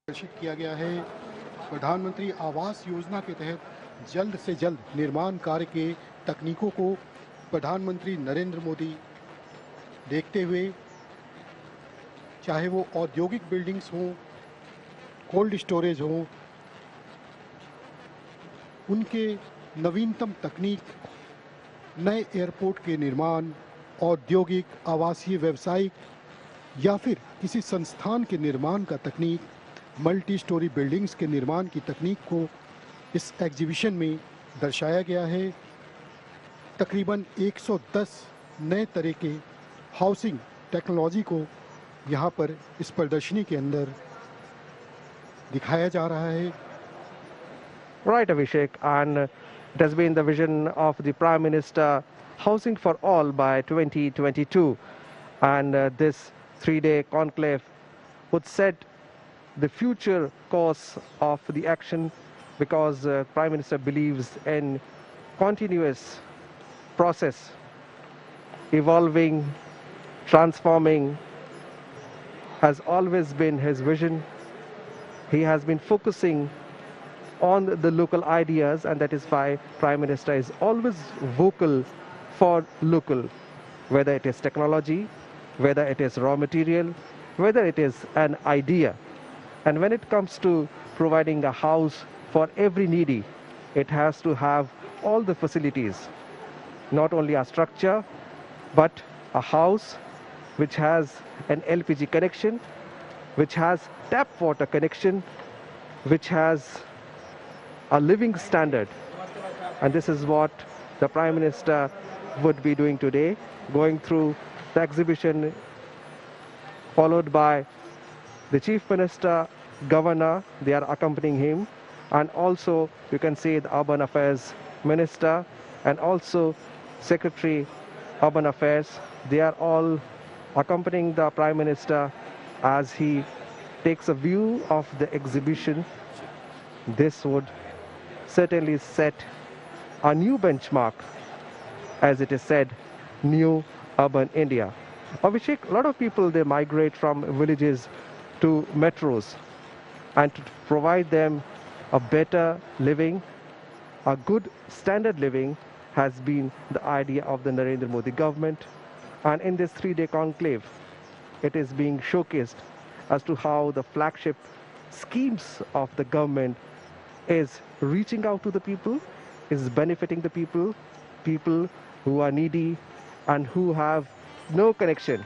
प्रदर्शित किया गया है। प्रधानमंत्री आवास योजना के तहत जल्द से जल्द निर्माण कार्य के तकनीकों को प्रधानमंत्री नरेंद्र मोदी देखते हुए, चाहे वो औद्योगिक बिल्डिंग्स हों, कोल्ड स्टोरेज हों, उनके नवीनतम तकनीक, नए एयरपोर्ट के निर्माण, औद्योगिक, आवासीय, व्यावसायिक या फिर किसी संस्थान के निर्माण का तकनीक, मल्टी स्टोरी बिल्डिंग्स के निर्माण की तकनीक को इस एग्जीबिशन में दर्शाया गया है। तकरीबन 110 नए तरह के हाउसिंग टेक्नोलॉजी को यहाँ पर इस प्रदर्शनी के अंदर दिखाया जा रहा है। Right, Abhishek, and it has been the vision of the Prime Minister, Housing for All by 2022, and this three-day conclave would set the future course of the action, because Prime Minister believes in continuous process, evolving, transforming, has always been his vision. He has been focusing on the local ideas, and that is why Prime Minister is always vocal for local, whether it is technology, whether it is raw material, whether it is an idea. And when it comes to providing a house for every needy, it has to have all the facilities, not only a structure, but a house which has an LPG connection, which has tap water connection, which has a living standard. And this is what the Prime Minister would be doing today, going through the exhibition, followed by the Chief Minister, Governor, they are accompanying him, and also you can see the Urban Affairs Minister and also Secretary Urban Affairs. They are all accompanying the Prime Minister as he takes a view of the exhibition. This would certainly set a new benchmark, as it is said, new urban India. Abhishek, a lot of people, they migrate from villages to metros, and to provide them a better living, a good standard living, has been the idea of the Narendra Modi government. And in this three-day conclave, it is being showcased as to how the flagship schemes of the government is reaching out to the people, is benefiting the people, people who are needy and who have no connection.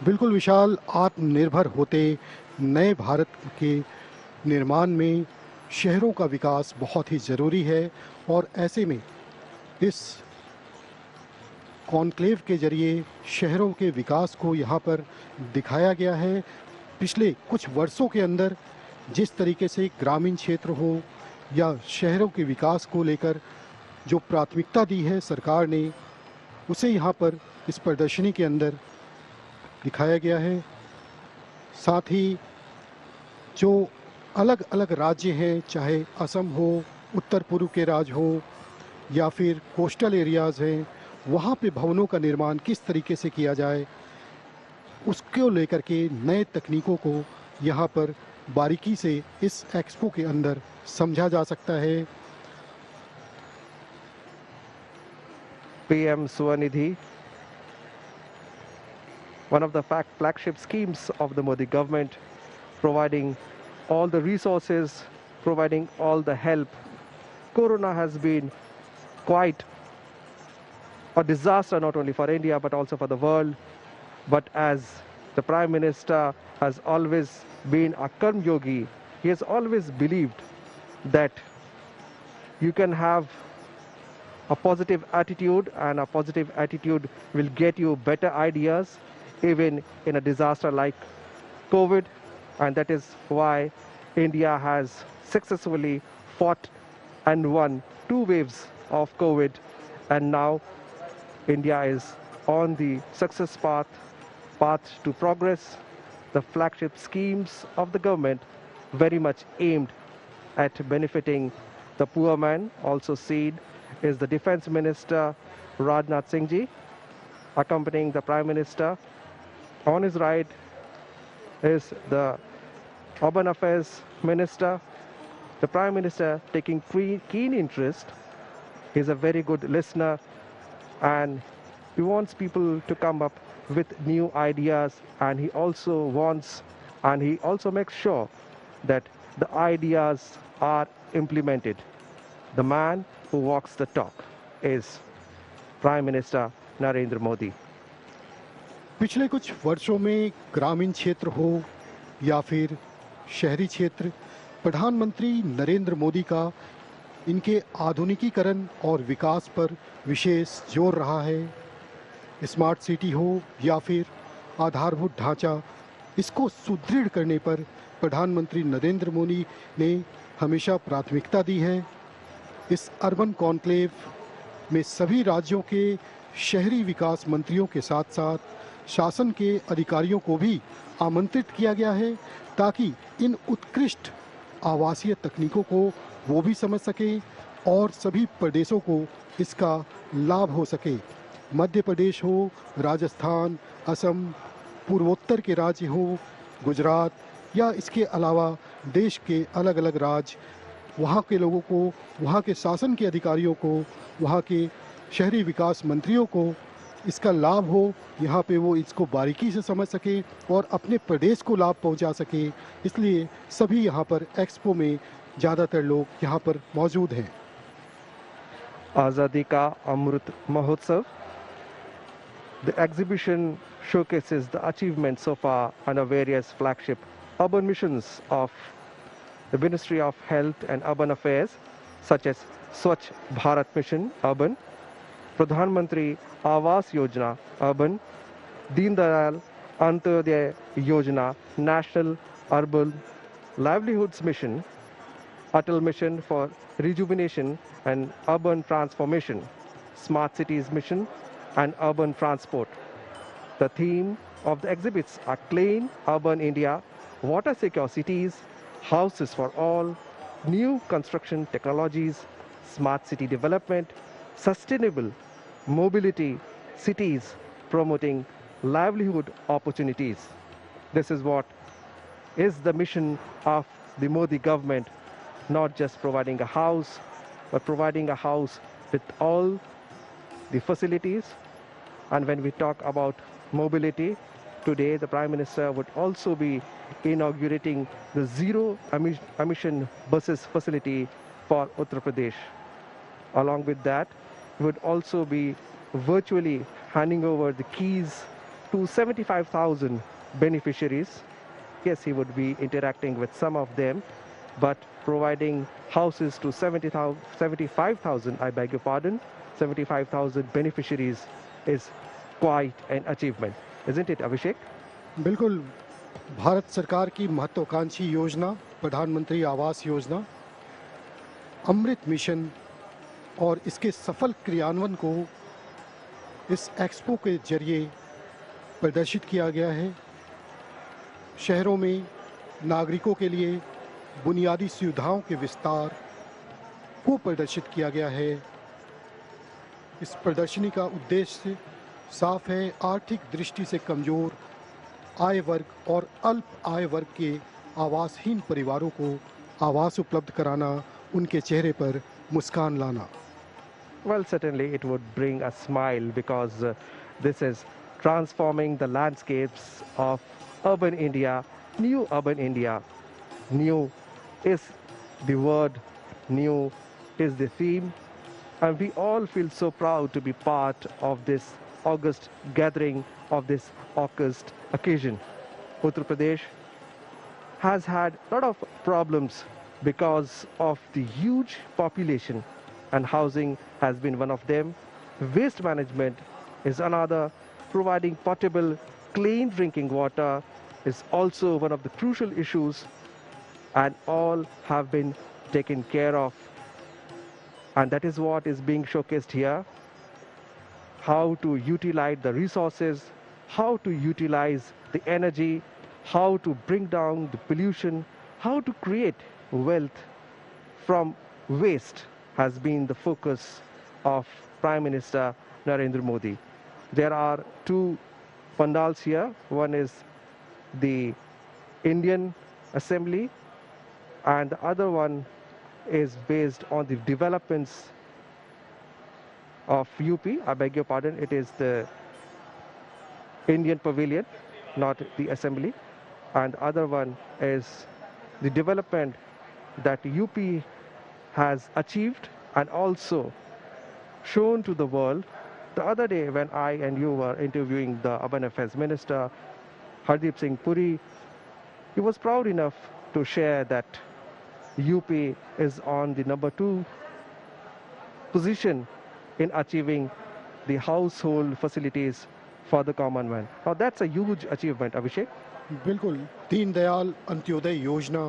बिल्कुल विशाल, आत्मनिर्भर होते नए भारत के निर्माण में शहरों का विकास बहुत ही ज़रूरी है, और ऐसे में इस कॉन्क्लेव के जरिए शहरों के विकास को यहाँ पर दिखाया गया है। पिछले कुछ वर्षों के अंदर जिस तरीके से ग्रामीण क्षेत्र हो या शहरों के विकास को लेकर जो प्राथमिकता दी है सरकार ने, उसे यहाँ पर इस प्रदर्शनी के अंदर दिखाया गया है। साथ ही जो अलग अलग राज्य हैं, चाहे असम हो, उत्तर पूर्व के राज्य हो या फिर कोस्टल एरियाज़ हैं, वहाँ पे भवनों का निर्माण किस तरीके से किया जाए, उसको लेकर के नए तकनीकों को यहाँ पर बारीकी से इस एक्सपो के अंदर समझा जा सकता है। PM Swanidhi, one of the flagship schemes of the Modi government, providing all the resources, providing all the help. Corona has been quite a disaster, not only for India but also for the world. But as the Prime Minister has always been a Karm Yogi, he has always believed that you can have a positive attitude, and a positive attitude will get you better ideas even in a disaster like COVID. And that is why India has successfully fought and won 2 waves of COVID, and now India is on the success path to progress. The flagship schemes of the government very much aimed at benefiting the poor man. Also seen is the Defense Minister Rajnath Singh ji accompanying the Prime Minister. On his right, is the Urban Affairs Minister. The Prime Minister taking keen interest. He's a very good listener, and he wants people to come up with new ideas, and he also makes sure that the ideas are implemented. The man who walks the talk is Prime Minister Narendra Modi. पिछले कुछ वर्षों में ग्रामीण क्षेत्र हो या फिर शहरी क्षेत्र, प्रधानमंत्री नरेंद्र मोदी का इनके आधुनिकीकरण और विकास पर विशेष जोर रहा है। स्मार्ट सिटी हो या फिर आधारभूत ढांचा, इसको सुदृढ़ करने पर प्रधानमंत्री नरेंद्र मोदी ने हमेशा प्राथमिकता दी है। इस अर्बन कॉन्क्लेव में सभी राज्यों के शहरी विकास मंत्रियों के साथ साथ शासन के अधिकारियों को भी आमंत्रित किया गया है, ताकि इन उत्कृष्ट आवासीय तकनीकों को वो भी समझ सके और सभी प्रदेशों को इसका लाभ हो सके। मध्य प्रदेश हो, राजस्थान, असम, पूर्वोत्तर के राज्य हो, गुजरात या इसके अलावा देश के अलग अलग राज्य, वहाँ के लोगों को, वहाँ के शासन के अधिकारियों को, वहाँ के शहरी विकास मंत्रियों को इसका लाभ हो, यहाँ पे वो इसको बारीकी से समझ सके और अपने प्रदेश को लाभ पहुँचा सके। इसलिए सभी यहाँ पर एक्सपो में ज़्यादातर लोग यहाँ पर मौजूद हैं। Azadi Ka Amrit Mahotsav. The exhibition showcases the achievements so far under various flagship urban missions of the Ministry of Health and Urban Affairs, such as Swachh Bharat Mission Urban, Pradhan Mantri Awas Yojana Urban, Deen Dayal Antyodaya Yojana National Urban Livelihoods Mission, Atal Mission for Rejuvenation and Urban Transformation, Smart Cities Mission, and Urban Transport. The theme of the exhibits are Clean Urban India, Water Secure Cities, Houses for All, New Construction Technologies, Smart City Development, Sustainable Mobility, Cities Promoting Livelihood Opportunities. This is what is the mission of the Modi government, not just providing a house, but providing a house with all the facilities. And when we talk about mobility, today the Prime Minister would also be inaugurating the zero emission buses facility for Uttar Pradesh. Along with that, he would also be virtually handing over the keys to 75,000 beneficiaries. Yes, he would be interacting with some of them, but providing houses to 75,000, I beg your pardon, 75,000 beneficiaries is quite an achievement. Isn't it, Abhishek? बिल्कुल, भारत सरकार की महत्वाकांक्षी योजना प्रधानमंत्री आवास योजना, अमृत mission और इसके सफल क्रियान्वयन को इस एक्सपो के जरिए प्रदर्शित किया गया है। शहरों में नागरिकों के लिए बुनियादी सुविधाओं के विस्तार को प्रदर्शित किया गया है। इस प्रदर्शनी का उद्देश्य साफ है, आर्थिक दृष्टि से कमजोर आय वर्ग और अल्प आय वर्ग के आवासहीन परिवारों को आवास उपलब्ध कराना, उनके चेहरे पर मुस्कान लाना। Well, certainly it would bring a smile because this is transforming the landscapes of urban India, new urban India. New is the word, new is the theme, and we all feel so proud to be part of this August gathering, of this August occasion. Uttar Pradesh has had a lot of problems because of the huge population, and housing has been one of them. Waste management is another. Providing potable, clean drinking water is also one of the crucial issues, and all have been taken care of. And that is what is being showcased here. How to utilize the resources, how to utilize the energy, how to bring down the pollution, how to create wealth from waste has been the focus of Prime Minister Narendra Modi. There are two pandals here. One is the Indian Assembly, and the other one is based on the developments of UP. I beg your pardon, it is the Indian Pavilion, not the Assembly. And the other one is the development that UP has achieved and also shown to the world. The other day when I and you were interviewing the Urban Affairs Minister, Hardeep Singh Puri, he was proud enough to share that UP is on the number 2 position in achieving the household facilities for the common man. Now that's a huge achievement, Abhishek. बिल्कुल, दीनदयाल अंत्योदय योजना,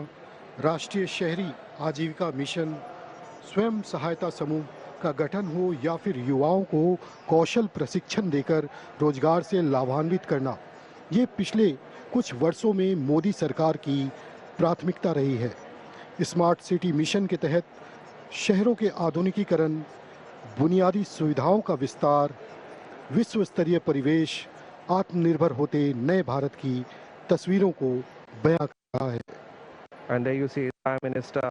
राष्ट्रीय शहरी आजीविका mission, स्वयं सहायता समूह का गठन हो या फिर युवाओं को कौशल प्रशिक्षण देकर रोजगार से लाभान्वित करना, ये पिछले कुछ वर्षों में मोदी सरकार की प्राथमिकता रही है। स्मार्ट सिटी मिशन के तहत शहरों के आधुनिकीकरण, बुनियादी सुविधाओं का विस्तार, विश्व स्तरीय परिवेश, आत्मनिर्भर होते नए भारत की तस्वीरों को बयां कर रहा है। And there you see Prime Minister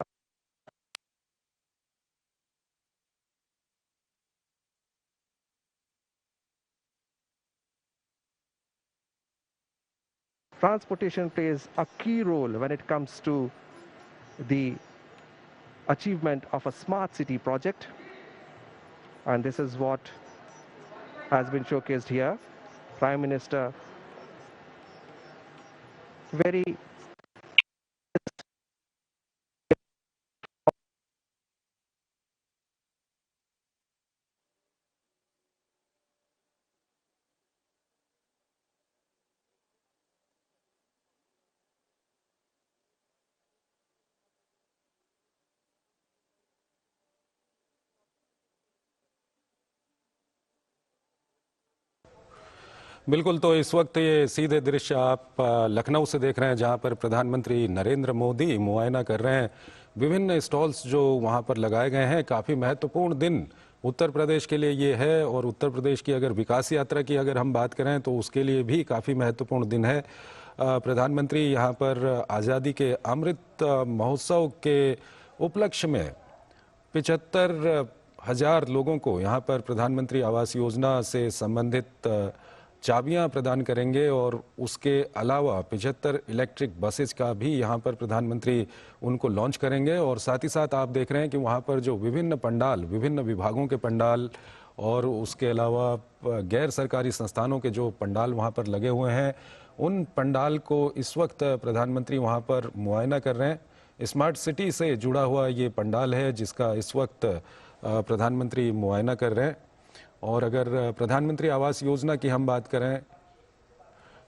transportation plays a key role when it comes to the achievement of a smart city project, and this is what has been showcased here. Prime Minister very बिल्कुल। तो इस वक्त ये सीधे दृश्य आप लखनऊ से देख रहे हैं, जहां पर प्रधानमंत्री नरेंद्र मोदी मुआयना कर रहे हैं विभिन्न स्टॉल्स जो वहां पर लगाए गए हैं। काफ़ी महत्वपूर्ण दिन उत्तर प्रदेश के लिए ये है, और उत्तर प्रदेश की अगर विकास यात्रा की अगर हम बात करें तो उसके लिए भी काफ़ी महत्वपूर्ण दिन है। प्रधानमंत्री यहाँ पर आज़ादी के अमृत महोत्सव के उपलक्ष्य में 75,000 लोगों को यहाँ पर प्रधानमंत्री आवास योजना से संबंधित चाबियां प्रदान करेंगे, और उसके अलावा 75 इलेक्ट्रिक बसेस का भी यहाँ पर प्रधानमंत्री उनको लॉन्च करेंगे। और साथ ही साथ आप देख रहे हैं कि वहाँ पर जो विभिन्न पंडाल, विभिन्न विभागों के पंडाल और उसके अलावा गैर सरकारी संस्थानों के जो पंडाल वहाँ पर लगे हुए हैं, उन पंडाल को इस वक्त प्रधानमंत्री वहाँ पर मुआयना कर रहे हैं। स्मार्ट सिटी से जुड़ा हुआ ये पंडाल है जिसका इस वक्त प्रधानमंत्री मुआयना कर रहे हैं। और अगर प्रधानमंत्री आवास योजना की हम बात करें,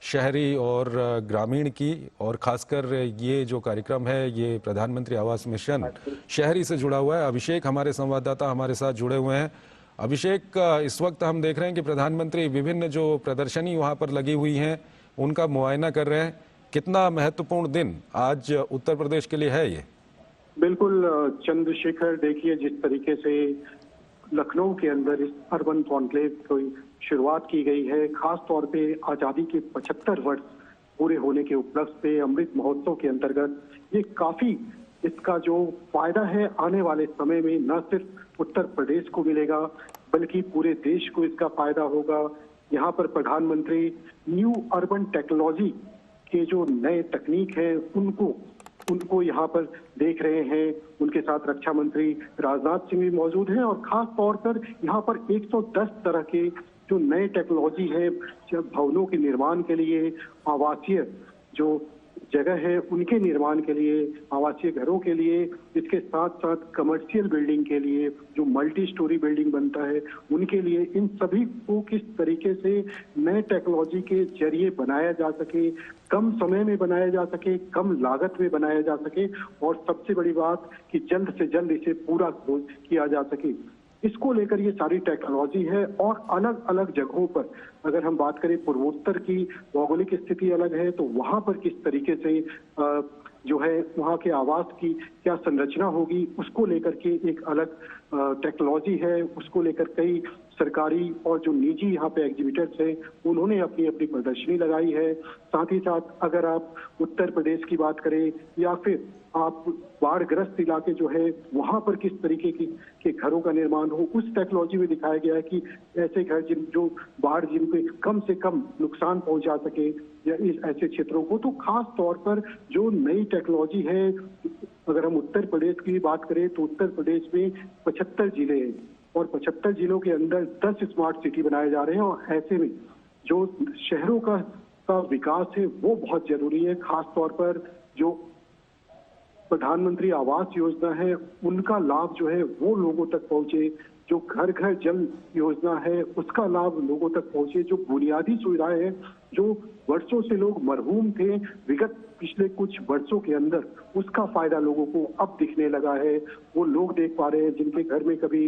शहरी और ग्रामीण की, और खासकर ये जो कार्यक्रम है ये प्रधानमंत्री आवास मिशन शहरी से जुड़ा हुआ है। अभिषेक हमारे संवाददाता हमारे साथ जुड़े हुए हैं। अभिषेक, इस वक्त हम देख रहे हैं कि प्रधानमंत्री विभिन्न जो प्रदर्शनी वहाँ पर लगी हुई हैं उनका मुआयना कर रहे हैं। कितना महत्वपूर्ण दिन आज उत्तर प्रदेश के लिए है ये? बिल्कुल चंद्रशेखर, देखिए जिस तरीके से लखनऊ के अंदर इस अर्बन कॉन्क्लेव की शुरुआत की गई है, खास तौर पे आज़ादी के 75 वर्ष पूरे होने के उपलक्ष्य पे अमृत महोत्सव के अंतर्गत, ये काफी इसका जो फायदा है आने वाले समय में न सिर्फ उत्तर प्रदेश को मिलेगा बल्कि पूरे देश को इसका फायदा होगा। यहाँ पर प्रधानमंत्री न्यू अर्बन टेक्नोलॉजी के जो नए तकनीक है उनको यहाँ पर देख रहे हैं। उनके साथ रक्षा मंत्री राजनाथ सिंह भी मौजूद हैं, और खास तौर पर यहाँ पर 110 तरह के जो नए टेक्नोलॉजी है भवनों के निर्माण के लिए, आवासीय जो जगह है उनके निर्माण के लिए, आवासीय घरों के लिए, इसके साथ साथ कमर्शियल बिल्डिंग के लिए जो मल्टी स्टोरी बिल्डिंग बनता है उनके लिए, इन सभी को किस तरीके से नए टेक्नोलॉजी के जरिए बनाया जा सके, कम समय में बनाया जा सके, कम लागत में बनाया जा सके, और सबसे बड़ी बात कि जल्द से जल्द इसे पूरा किया जा सके। इसको लेकर ये सारी टेक्नोलॉजी है। और अलग अलग जगहों पर अगर हम बात करें, पूर्वोत्तर की भौगोलिक स्थिति अलग है, तो वहां पर किस तरीके से जो है वहां के आवास की क्या संरचना होगी उसको लेकर के एक अलग टेक्नोलॉजी है। उसको लेकर कई सरकारी और जो निजी यहाँ पे एग्जीबिटर्स हैं उन्होंने अपनी अपनी प्रदर्शनी लगाई है। साथ ही साथ अगर आप उत्तर प्रदेश की बात करें या फिर आप बाढ़ग्रस्त इलाके जो है वहां पर किस तरीके के घरों का निर्माण हो, उस टेक्नोलॉजी में दिखाया गया है कि ऐसे घर जो बाढ़ जिन पे कम से कम नुकसान पहुंचा सके या इस ऐसे क्षेत्रों को, तो खास तौर पर जो नई टेक्नोलॉजी है, अगर हम उत्तर प्रदेश की बात करें तो उत्तर प्रदेश में 75 जिले हैं और 75 जिलों के अंदर 10 स्मार्ट सिटी बनाए जा रहे हैं। और ऐसे में जो शहरों का विकास है वो बहुत जरूरी है। खास तौर पर जो प्रधानमंत्री आवास योजना है उनका लाभ जो है वो लोगों तक पहुंचे, जो घर घर जल योजना है उसका लाभ लोगों तक पहुंचे, जो बुनियादी सुविधाएं हैं जो वर्षों से लोग मरहूम थे विगत पिछले कुछ वर्षों के अंदर, उसका फायदा लोगों को अब दिखने लगा है। वो लोग देख पा रहे हैं जिनके घर में कभी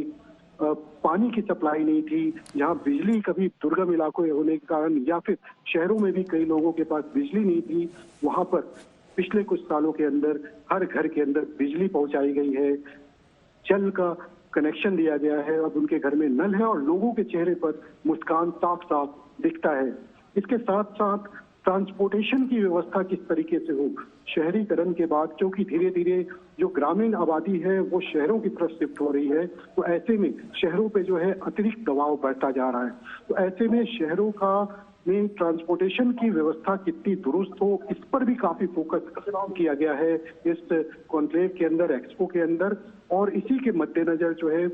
पानी की सप्लाई नहीं थी, जहां बिजली कभी दुर्गम इलाकों में होने के कारण या फिर शहरों में भी कई लोगों के पास बिजली नहीं थी, वहां पर पिछले कुछ सालों के अंदर हर घर के अंदर बिजली पहुंचाई गई है, जल का कनेक्शन दिया गया है, अब उनके घर में नल है और लोगों के चेहरे पर मुस्कान साफ साफ दिखता है। इसके साथ साथ ट्रांसपोर्टेशन की व्यवस्था किस तरीके से हो, शहरीकरण के बाद क्योंकि धीरे धीरे जो ग्रामीण आबादी है वो शहरों की तरफ शिफ्ट हो रही है, तो ऐसे में शहरों पे जो है अतिरिक्त दबाव बढ़ता जा रहा है। तो ऐसे में शहरों का में ट्रांसपोर्टेशन की व्यवस्था कितनी दुरुस्त हो, इस पर भी काफी फोकस किया गया है इस कॉन्क्लेव के अंदर, एक्सपो के अंदर। और इसी के मद्देनजर जो है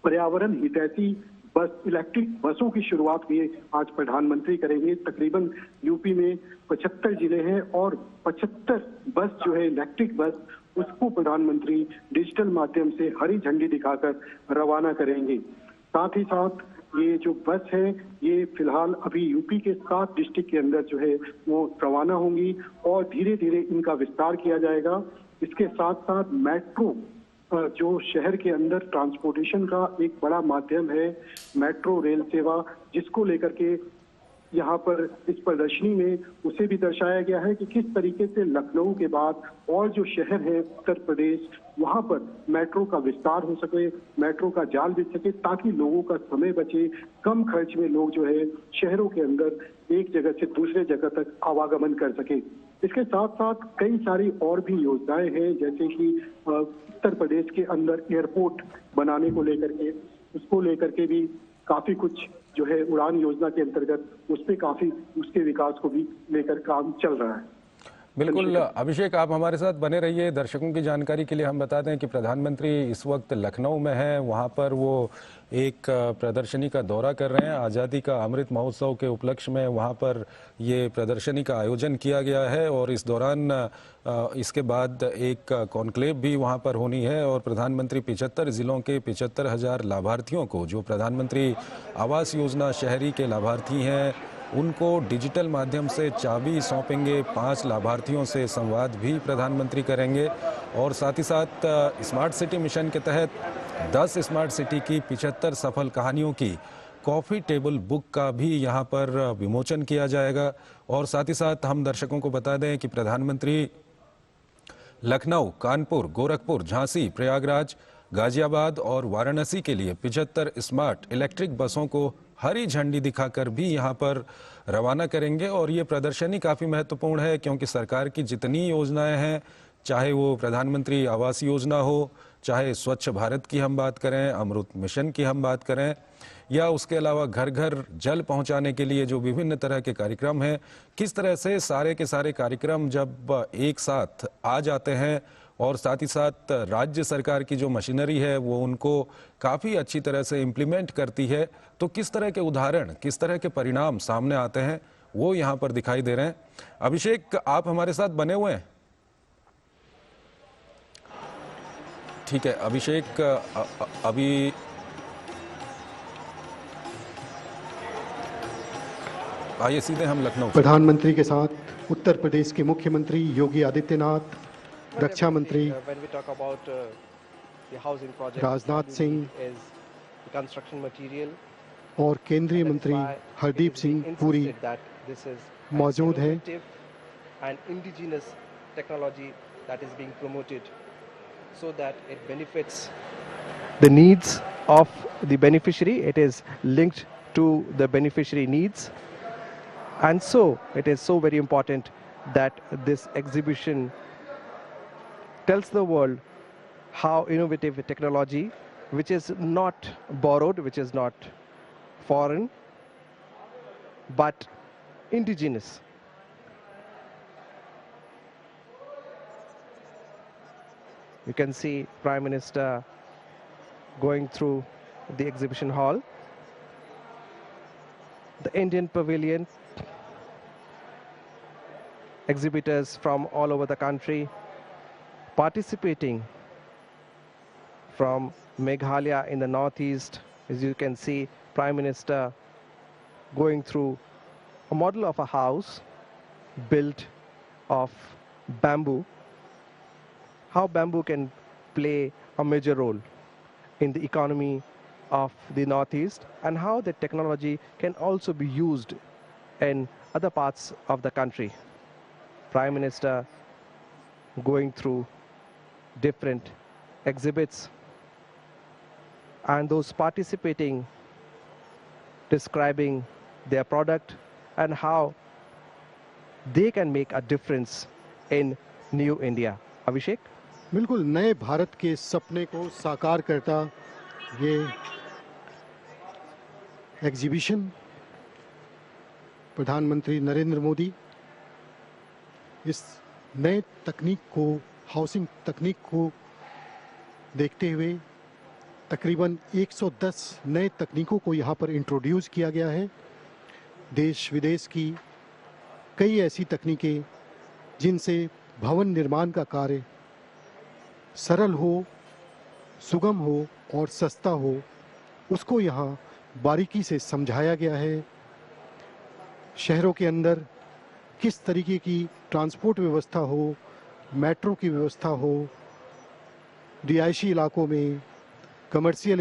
पर्यावरण हितैषी बस इलेक्ट्रिक बसों की शुरुआत भी आज प्रधानमंत्री करेंगे। तकरीबन यूपी में 75 जिले हैं और 75 बस जो है इलेक्ट्रिक बस, उसको प्रधानमंत्री डिजिटल माध्यम से हरी झंडी दिखाकर रवाना करेंगे। साथ ही साथ ये जो बस है ये फिलहाल अभी यूपी के 7 डिस्ट्रिक्ट के अंदर जो है वो रवाना होंगी और धीरे धीरे इनका विस्तार किया जाएगा। इसके साथ साथ मेट्रो जो शहर के अंदर ट्रांसपोर्टेशन का एक बड़ा माध्यम है, मेट्रो रेल सेवा, जिसको लेकर के यहाँ पर इस प्रदर्शनी में उसे भी दर्शाया गया है कि किस तरीके से लखनऊ के बाद और जो शहर है उत्तर प्रदेश वहाँ पर मेट्रो का विस्तार हो सके, मेट्रो का जाल बिछ सके, ताकि लोगों का समय बचे, कम खर्च में लोग जो है शहरों के अंदर एक जगह से दूसरे जगह तक आवागमन कर सके। इसके साथ साथ कई सारी और भी योजनाएं हैं, जैसे कि उत्तर प्रदेश के अंदर एयरपोर्ट बनाने को लेकर के, उसको लेकर के भी काफी कुछ जो है उड़ान योजना के अंतर्गत उस पे काफी उसके विकास को भी लेकर काम चल रहा है। बिल्कुल अभिषेक, आप हमारे साथ बने रहिए। दर्शकों की जानकारी के लिए हम बता दें कि प्रधानमंत्री इस वक्त लखनऊ में हैं, वहां पर वो एक प्रदर्शनी का दौरा कर रहे हैं। आज़ादी का अमृत महोत्सव के उपलक्ष्य में वहां पर ये प्रदर्शनी का आयोजन किया गया है और इस दौरान इसके बाद एक कॉन्क्लेव भी वहां पर होनी है और प्रधानमंत्री 75 जिलों के 75,000 लाभार्थियों को, जो प्रधानमंत्री आवास योजना शहरी के लाभार्थी हैं, उनको डिजिटल माध्यम से चाबी सौंपेंगे। 5 लाभार्थियों से संवाद भी प्रधानमंत्री करेंगे और साथ ही साथ स्मार्ट सिटी मिशन के तहत 10 स्मार्ट सिटी की 75 सफल कहानियों की कॉफ़ी टेबल बुक का भी यहाँ पर विमोचन किया जाएगा। और साथ ही साथ हम दर्शकों को बता दें कि प्रधानमंत्री लखनऊ, कानपुर, गोरखपुर, झांसी, प्रयागराज, गाजियाबाद और वाराणसी के लिए 75 स्मार्ट इलेक्ट्रिक बसों को हरी झंडी दिखाकर भी यहाँ पर रवाना करेंगे। और ये प्रदर्शनी काफ़ी महत्वपूर्ण है क्योंकि सरकार की जितनी योजनाएं हैं, चाहे वो प्रधानमंत्री आवास योजना हो, चाहे स्वच्छ भारत की हम बात करें, अमृत मिशन की हम बात करें, या उसके अलावा घर घर जल पहुंचाने के लिए जो विभिन्न तरह के कार्यक्रम हैं, किस तरह से सारे के सारे कार्यक्रम जब एक साथ आ जाते हैं और साथ ही साथ राज्य सरकार की जो मशीनरी है वो उनको काफ़ी अच्छी तरह से इम्प्लीमेंट करती है, तो किस तरह के उदाहरण, किस तरह के परिणाम सामने आते हैं वो यहाँ पर दिखाई दे रहे हैं। अभिषेक, आप हमारे साथ बने हुए हैं? ठीक है अभिषेक, अभी आइए सीधे हम लखनऊ। प्रधानमंत्री के साथ उत्तर प्रदेश के मुख्यमंत्री योगी आदित्यनाथ, रक्षा मंत्री राजनाथ सिंह और केंद्रीय मंत्री हरदीप सिंह पुरी मौजूद हैं। so that it benefits the needs of the beneficiary. It is linked to the beneficiary needs. And so it is so very important that this exhibition tells the world how innovative technology, which is not borrowed, which is not foreign, but indigenous. You can see Prime Minister going through the exhibition hall, the Indian Pavilion, exhibitors from all over the country participating from Meghalaya in the northeast. As you can see, Prime Minister going through a model of a house built of bamboo, how bamboo can play a major role in the economy of the northeast, and how the technology can also be used in other parts of the country. Prime Minister going through different exhibits, and those participating describing their product and how they can make a difference in New India. Abhishek? बिल्कुल नए भारत के सपने को साकार करता ये exhibition प्रधानमंत्री नरेंद्र मोदी इस नए तकनीक को, हाउसिंग तकनीक को देखते हुए तकरीबन 110 नए तकनीकों को यहाँ पर इंट्रोड्यूस किया गया है। देश विदेश की कई ऐसी तकनीकें जिनसे भवन निर्माण का कार्य सरल हो, सुगम हो और सस्ता हो, उसको यहाँ बारीकी से समझाया गया है। शहरों के अंदर किस तरीके की ट्रांसपोर्ट व्यवस्था हो, मेट्रो की व्यवस्था हो, रिहायशी इलाकों में, कमर्शियल